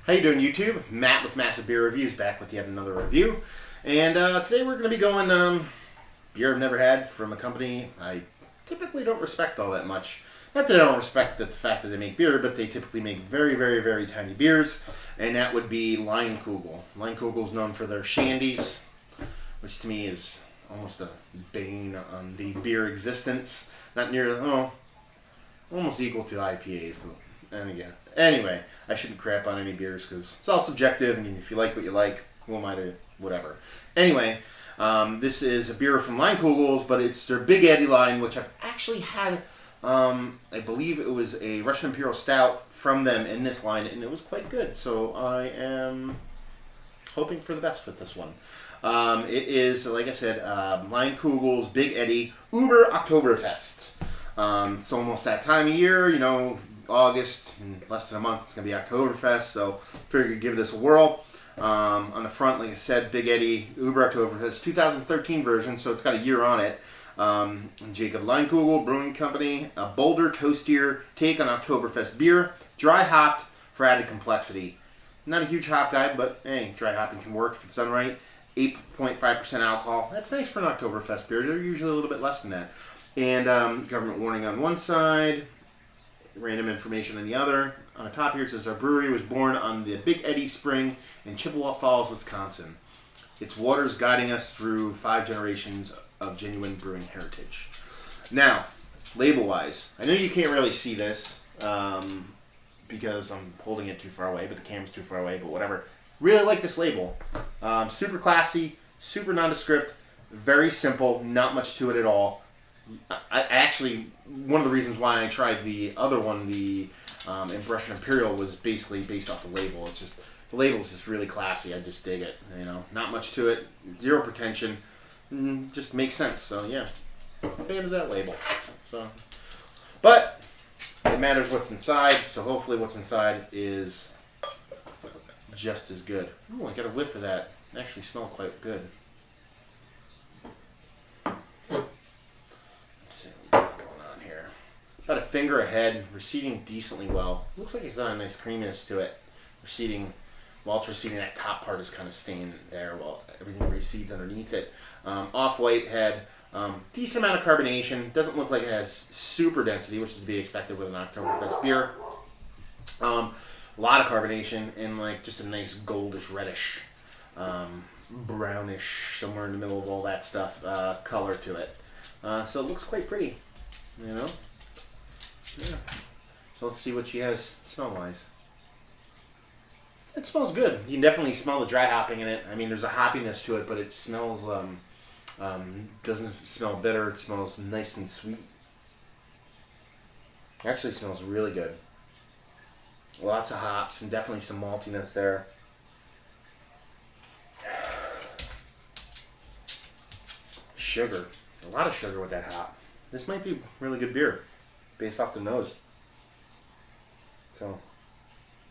How you doing, YouTube? Matt with Massive Beer Reviews back with yet another review. And today we're going to be going beer I've never had from a company I typically don't respect all that much. Not that I don't respect the fact that they make beer, but they typically make very, very, very tiny beers. And that would be Leinenkugel. Leinenkugel is known for their Shandies, which to me is almost a bane on the beer existence. Not near, almost equal to IPAs. But, and again, anyway, I shouldn't crap on any beers because it's all subjective, and if you like what you like, who am I to whatever. Anyway, this is a beer from Leinenkugels, but it's their Big Eddy line, which I've actually had. I believe it was a Russian Imperial Stout from them in this line, and it was quite good. So I am hoping for the best with this one. It is, like I said, Leinenkugels Big Eddy Oktoberfest. It's almost that time of year, you know, August, in less than a month, it's going to be Oktoberfest, so figured I'd give this a whirl. On the front, like I said, Big Eddy Oktoberfest, 2013 version, so it's got a year on it. Jacob Leinenkugel Brewing Company, a bolder, toastier take on Oktoberfest beer, dry hopped for added complexity. Not a huge hop guy, but hey, dry hopping can work if it's done right. 8.5% alcohol. That's nice for an Oktoberfest beer. They're usually a little bit less than that. And government warning on one side, random information on the other. On the top here it says our brewery was born on the Big Eddy Spring in Chippewa Falls, Wisconsin. Its waters guiding us through 5 generations of genuine brewing heritage. Now, label-wise, I know you can't really see this because I'm holding it too far away, but the camera's too far away, but whatever. Really like this label. Super classy, super nondescript, very simple, not much to it at all. I actually, one of the reasons why I tried the other one, the Russian Imperial, was basically based off the label. It's just, the label is just really classy. I just dig it. You know, not much to it, zero pretension, just makes sense. So yeah, fan of that label. So, but it matters what's inside. So hopefully, what's inside is just as good. Ooh, I got a whiff of that. It actually smells quite good. About a finger ahead, receding decently well. Looks like it's got a nice creaminess to it. Receding, while it's receding, that top part is kind of staying there while everything recedes underneath it. Off-white head, decent amount of carbonation. Doesn't look like it has super density, which is to be expected with an Oktoberfest beer. A lot of carbonation and like just a nice goldish, reddish, brownish, somewhere in the middle of all that stuff, color to it. So it looks quite pretty, you know. Yeah. So let's see what she has smell-wise. It smells good. You can definitely smell the dry hopping in it. I mean, there's a hoppiness to it, but it smells, doesn't smell bitter. It smells nice and sweet. Actually, it smells really good. Lots of hops and definitely some maltiness there. Sugar. A lot of sugar with that hop. This might be really good beer, based off the nose. So,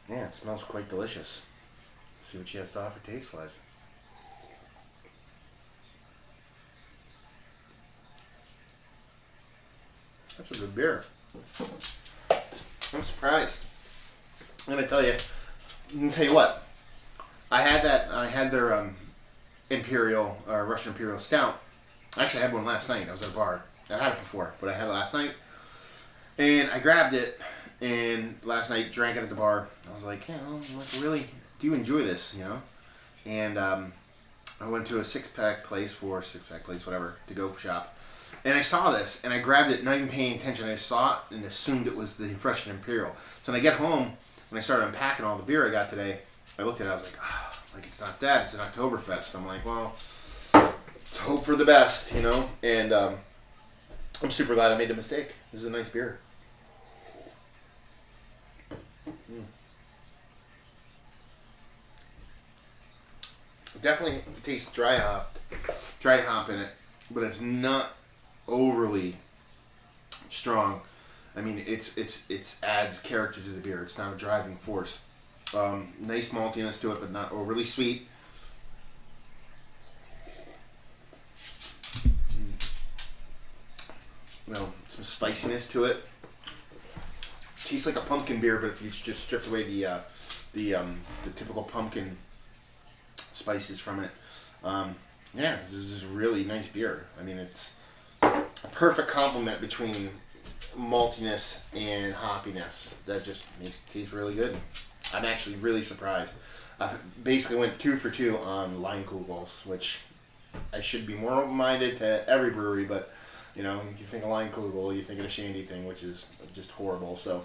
yeah, it smells quite delicious. Let's see what she has to offer taste-wise. That's a good beer. I'm surprised. I'm gonna tell you what. I had their Imperial, Russian Imperial Stout. Actually, I had one last night. I was at a bar. I had it before, but I had it last night. And I grabbed it, and last night drank it at the bar. I was like, yeah, I really do enjoy this, you know. And I went to a six-pack place, whatever, to-go shop. And I saw this, and I grabbed it, not even paying attention. I saw it and assumed it was the Russian Imperial. So when I get home, when I started unpacking all the beer I got today, I looked at it, I was like, like it's not that, it's an Oktoberfest. I'm like, well, let's hope for the best, you know. And I'm super glad I made the mistake. This is a nice beer. Definitely tastes dry hop in it, but it's not overly strong. I mean, it adds character to the beer. It's not a driving force. Nice maltiness to it, but not overly sweet. You know, some spiciness to it. Tastes like a pumpkin beer, but if you just stripped away the the typical pumpkin spices from it. Yeah, this is a really nice beer. I mean, it's a perfect complement between maltiness and hoppiness. That just makes it taste really good. I'm actually really surprised. I basically went 2 for 2 on Leinenkugels, which I should be more open-minded to every brewery, but you know, you think of Leinenkugel, you think of a Shandy thing, which is just horrible. So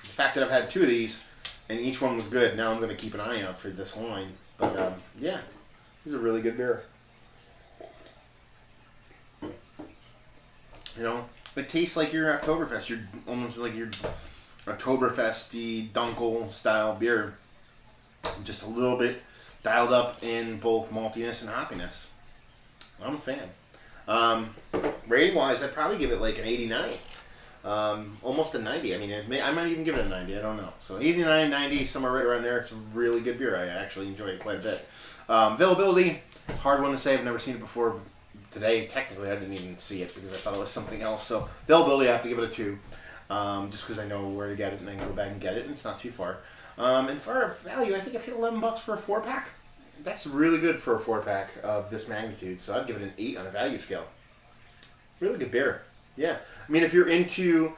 the fact that I've had 2 of these and each one was good, now I'm going to keep an eye out for this line. But yeah, this is a really good beer. You know, it tastes like your Oktoberfest. You're almost like your Oktoberfesty Dunkel style beer. Just a little bit dialed up in both maltiness and hoppiness. I'm a fan. Rating wise, I'd probably give it like an 89. Almost a 90. I mean, I might even give it a 90. I don't know. So 89, 90, somewhere right around there. It's a really good beer. I actually enjoy it quite a bit. Availability, hard one to say. I've never seen it before. Today, technically, I didn't even see it because I thought it was something else. So availability, I have to give it a 2. Just because I know where to get it and I can go back and get it, and it's not too far. And for value, I think I paid $11 for a 4-pack. That's really good for a 4-pack of this magnitude. So I'd give it an 8 on a value scale. Really good beer. Yeah. I mean, if you're into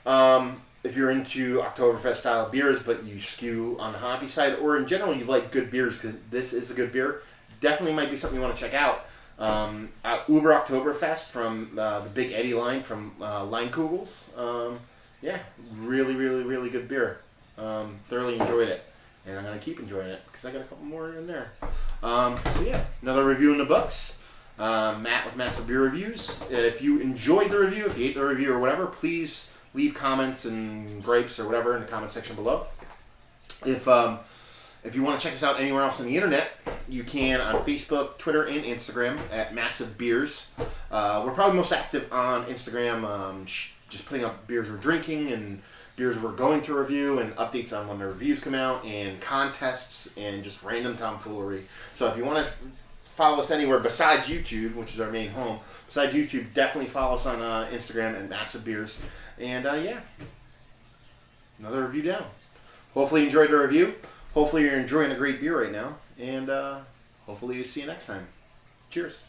Oktoberfest style beers, but you skew on the hoppy side, or in general you like good beers because this is a good beer, definitely might be something you want to check out. Uber Oktoberfest from the Big Eddy line from Leinenkugels. Yeah, really, really, really good beer. Thoroughly enjoyed it, and I'm gonna keep enjoying it because I got a couple more in there. So yeah, another review in the books. Matt with Massive Beer Reviews. If you enjoyed the review, if you ate the review or whatever, please leave comments and gripes or whatever in the comment section below. If you want to check us out anywhere else on the internet, you can on Facebook, Twitter, and Instagram at Massive Beers. We're probably most active on Instagram, just putting up beers we're drinking and beers we're going to review and updates on when the reviews come out and contests and just random tomfoolery. So if you want to follow us anywhere besides YouTube, which is our main home, besides YouTube, definitely follow us on Instagram at Massive Beers. And yeah, another review down. Hopefully you enjoyed the review. Hopefully you're enjoying a great beer right now. And hopefully see you next time. Cheers.